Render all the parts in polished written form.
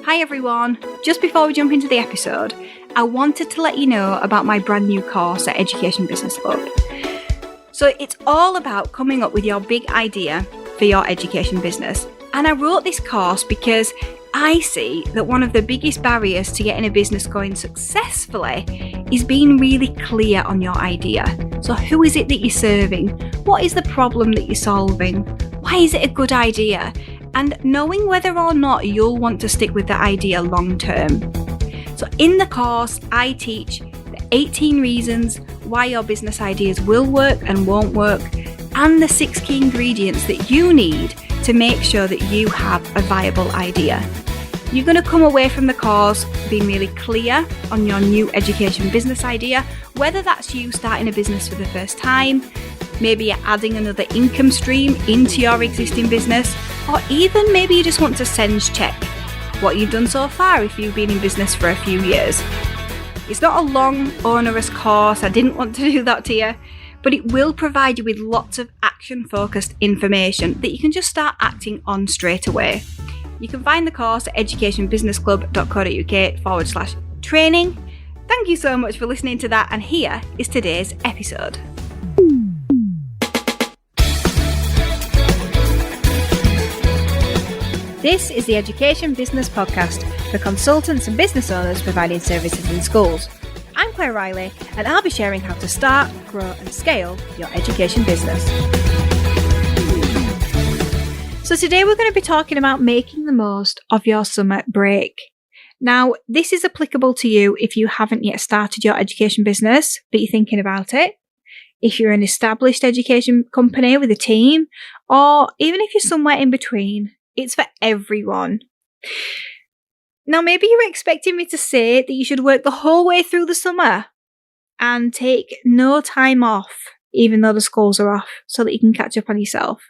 Hi everyone! Just before we jump into the episode, I wanted to let you know about my brand new course at Education Business Club. So it's all about coming up with your big idea for your education business. And I wrote this course because I see that one of the biggest barriers to getting a business going successfully is being really clear on your idea. So who is it that you're serving? What is the problem that you're solving? Why is it a good idea? And knowing whether or not you'll want to stick with the idea long term. So in the course, I teach the 18 reasons why your business ideas will work and won't work, and the 6 key ingredients that you need to make sure that you have a viable idea. You're going to come away from the course being really clear on your new education business idea, whether that's you starting a business for the first time, maybe you're adding another income stream into your existing business, or even maybe you just want to sense check what you've done so far if you've been in business for a few years. It's not a long, onerous course. I didn't want to do that to you, but it will provide you with lots of action-focused information that you can just start acting on straight away. You can find the course at educationbusinessclub.co.uk/training. Thank you so much for listening to that, and here is today's episode. This is the Education Business Podcast for consultants and business owners providing services in schools. I'm Claire Riley, and I'll be sharing how to start, grow and scale your education business. So today we're going to be talking about making the most of your summer break. Now, this is applicable to you if you haven't yet started your education business, but you're thinking about it. If you're an established education company with a team, or even if you're somewhere in between. It's for everyone. Now, maybe you're expecting me to say that you should work the whole way through the summer and take no time off, even though the schools are off, so that you can catch up on yourself.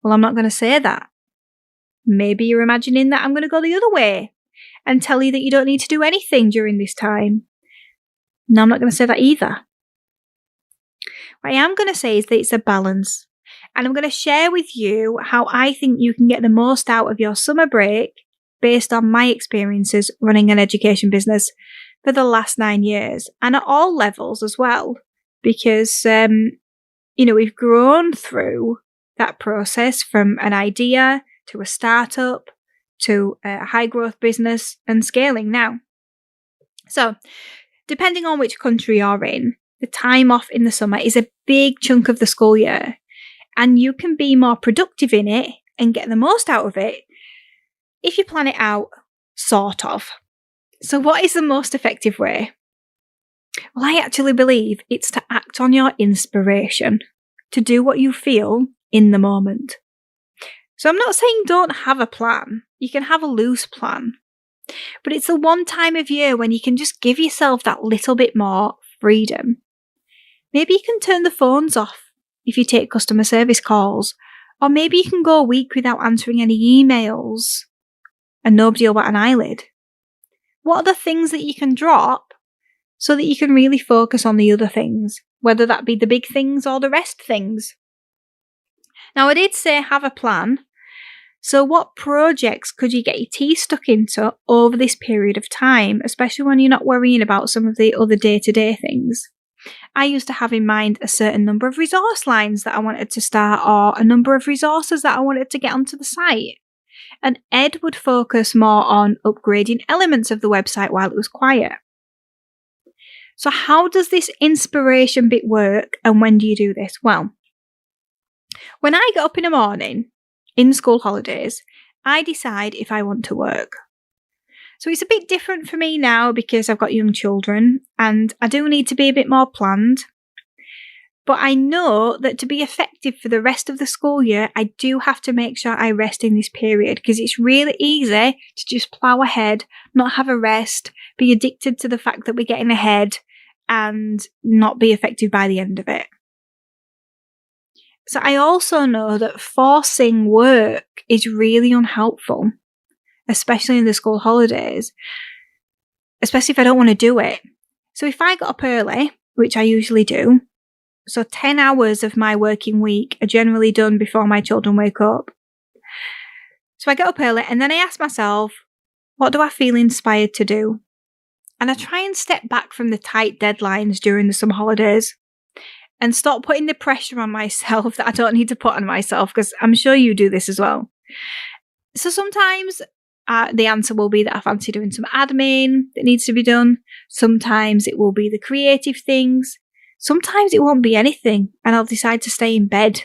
Well, I'm not going to say that. Maybe you're imagining that I'm going to go the other way and tell you that you don't need to do anything during this time. No, I'm not going to say that either. What I am going to say is that it's a balance. And I'm going to share with you how I think you can get the most out of your summer break based on my experiences running an education business for the last 9 years, and at all levels as well, because, we've grown through that process from an idea to a startup to a high growth business and scaling now. So depending on which country you're in, the time off in the summer is a big chunk of the school year. And you can be more productive in it and get the most out of it if you plan it out, sort of. So what is the most effective way? Well, I actually believe it's to act on your inspiration, to do what you feel in the moment. So I'm not saying don't have a plan. You can have a loose plan. But it's the one time of year when you can just give yourself that little bit more freedom. Maybe you can turn the phones off if you take customer service calls, or maybe you can go a week without answering any emails and nobody will bat an eyelid. What are the things that you can drop so that you can really focus on the other things, whether that be the big things or the rest things? Now, I did say have a plan. So what projects could you get your teeth stuck into over this period of time, especially when you're not worrying about some of the other day-to-day things? I used to have in mind a certain number of resource lines that I wanted to start, or a number of resources that I wanted to get onto the site. And Ed would focus more on upgrading elements of the website while it was quiet. So how does this inspiration bit work, and when do you do this? Well, when I get up in the morning, in school holidays, I decide if I want to work. So it's a bit different for me now because I've got young children and I do need to be a bit more planned. But I know that to be effective for the rest of the school year, I do have to make sure I rest in this period, because it's really easy to just plough ahead, not have a rest, be addicted to the fact that we're getting ahead and not be effective by the end of it. So I also know that forcing work is really unhelpful, especially in the school holidays, especially if I don't want to do it. So if I got up early, which I usually do, so 10 hours of my working week are generally done before my children wake up. So I get up early and then I ask myself, What do I feel inspired to do? And I try and step back from the tight deadlines during the summer holidays and stop putting the pressure on myself that I don't need to put on myself, because I'm sure you do this as well. So sometimes the answer will be that I fancy doing some admin that needs to be done. Sometimes it will be the creative things. Sometimes it won't be anything and I'll decide to stay in bed.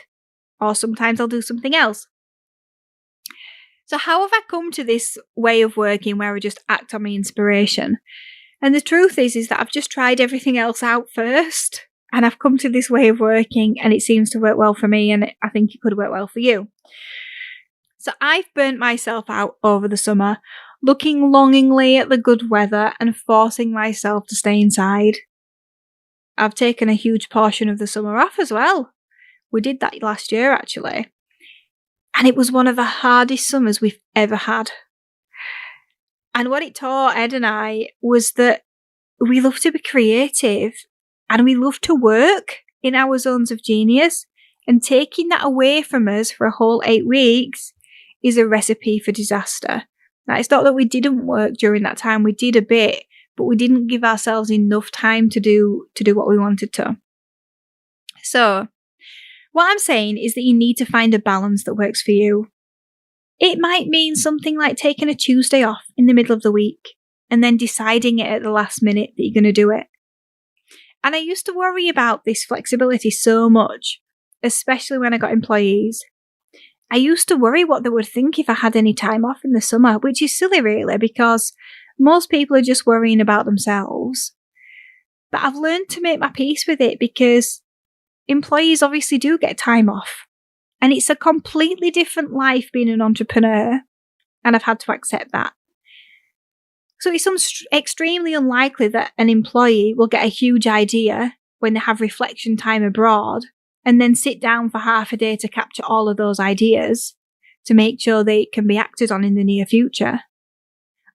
Or sometimes I'll do something else. So how have I come to this way of working where I just act on my inspiration? And the truth is that I've just tried everything else out first. And I've come to this way of working and it seems to work well for me, and I think it could work well for you. So I've burnt myself out over the summer, looking longingly at the good weather and forcing myself to stay inside. I've taken a huge portion of the summer off as well. We did that last year actually. And it was one of the hardest summers we've ever had. And what it taught Ed and I was that we love to be creative and we love to work in our zones of genius, and taking that away from us for a whole 8 weeks is a recipe for disaster. Now, it's not that we didn't work during that time, we did a bit, but we didn't give ourselves enough time to do what we wanted to. So, what I'm saying is that you need to find a balance that works for you. It might mean something like taking a Tuesday off in the middle of the week and then deciding it at the last minute that you're going to do it. And I used to worry about this flexibility so much, especially when I got employees. I used to worry what they would think if I had any time off in the summer, which is silly really, because most people are just worrying about themselves. But I've learned to make my peace with it, because employees obviously do get time off. And it's a completely different life being an entrepreneur, and I've had to accept that. So it's extremely unlikely that an employee will get a huge idea when they have reflection time abroad and then sit down for half a day to capture all of those ideas to make sure they can be acted on in the near future.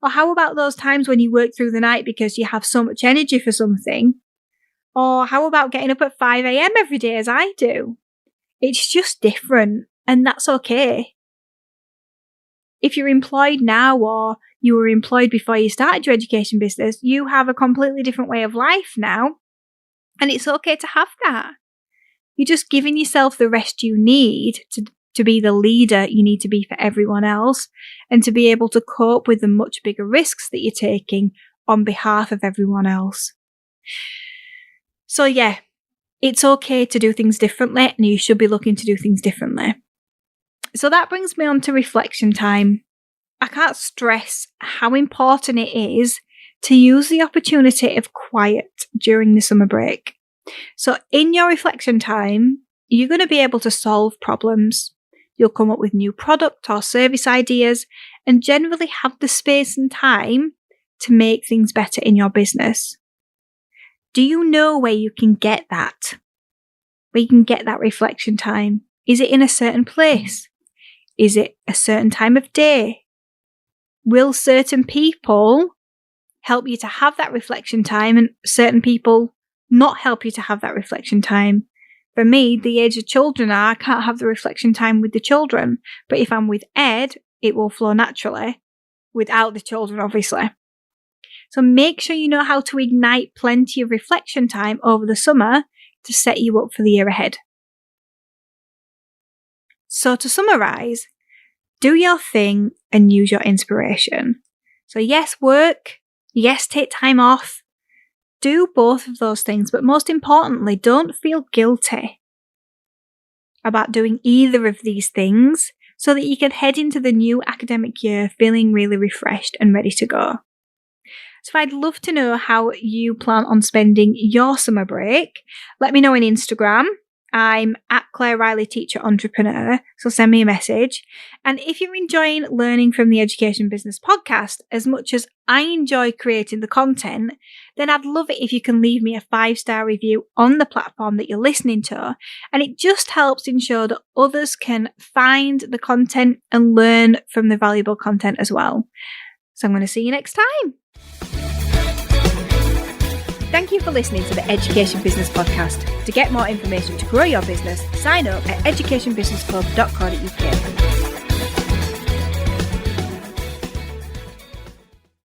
Or how about those times when you work through the night because you have so much energy for something? Or how about getting up at 5 a.m. every day as I do? It's just different, and that's okay. If you're employed now or you were employed before you started your education business, you have a completely different way of life now, and it's okay to have that. You're just giving yourself the rest you need to be the leader you need to be for everyone else, and to be able to cope with the much bigger risks that you're taking on behalf of everyone else. So yeah, it's okay to do things differently, and you should be looking to do things differently. So that brings me on to reflection time. I can't stress how important it is to use the opportunity of quiet during the summer break. So in your reflection time, you're going to be able to solve problems. You'll come up with new product or service ideas and generally have the space and time to make things better in your business. Do you know where you can get that? Where you can get that reflection time? Is it in a certain place? Is it a certain time of day? Will certain people help you to have that reflection time and certain people not help you to have that reflection time? For me, the age of children I can't have the reflection time with the children. But if I'm with Ed, it will flow naturally without the children, obviously. So make sure you know how to ignite plenty of reflection time over the summer to set you up for the year ahead. So to summarise, do your thing and use your inspiration. So yes, work. Yes, take time off. Do both of those things, but most importantly, don't feel guilty about doing either of these things, so that you can head into the new academic year feeling really refreshed and ready to go. So I'd love to know how you plan on spending your summer break. Let me know on Instagram. I'm at Claire Riley Teacher Entrepreneur, so send me a message. And if you're enjoying learning from the Education Business Podcast as much as I enjoy creating the content, then I'd love it if you can leave me a 5-star review on the platform that you're listening to. And it just helps ensure that others can find the content and learn from the valuable content as well. So I'm going to see you next time. Thank you for listening to the Education Business Podcast. To get more information to grow your business, sign up at educationbusinessclub.co.uk.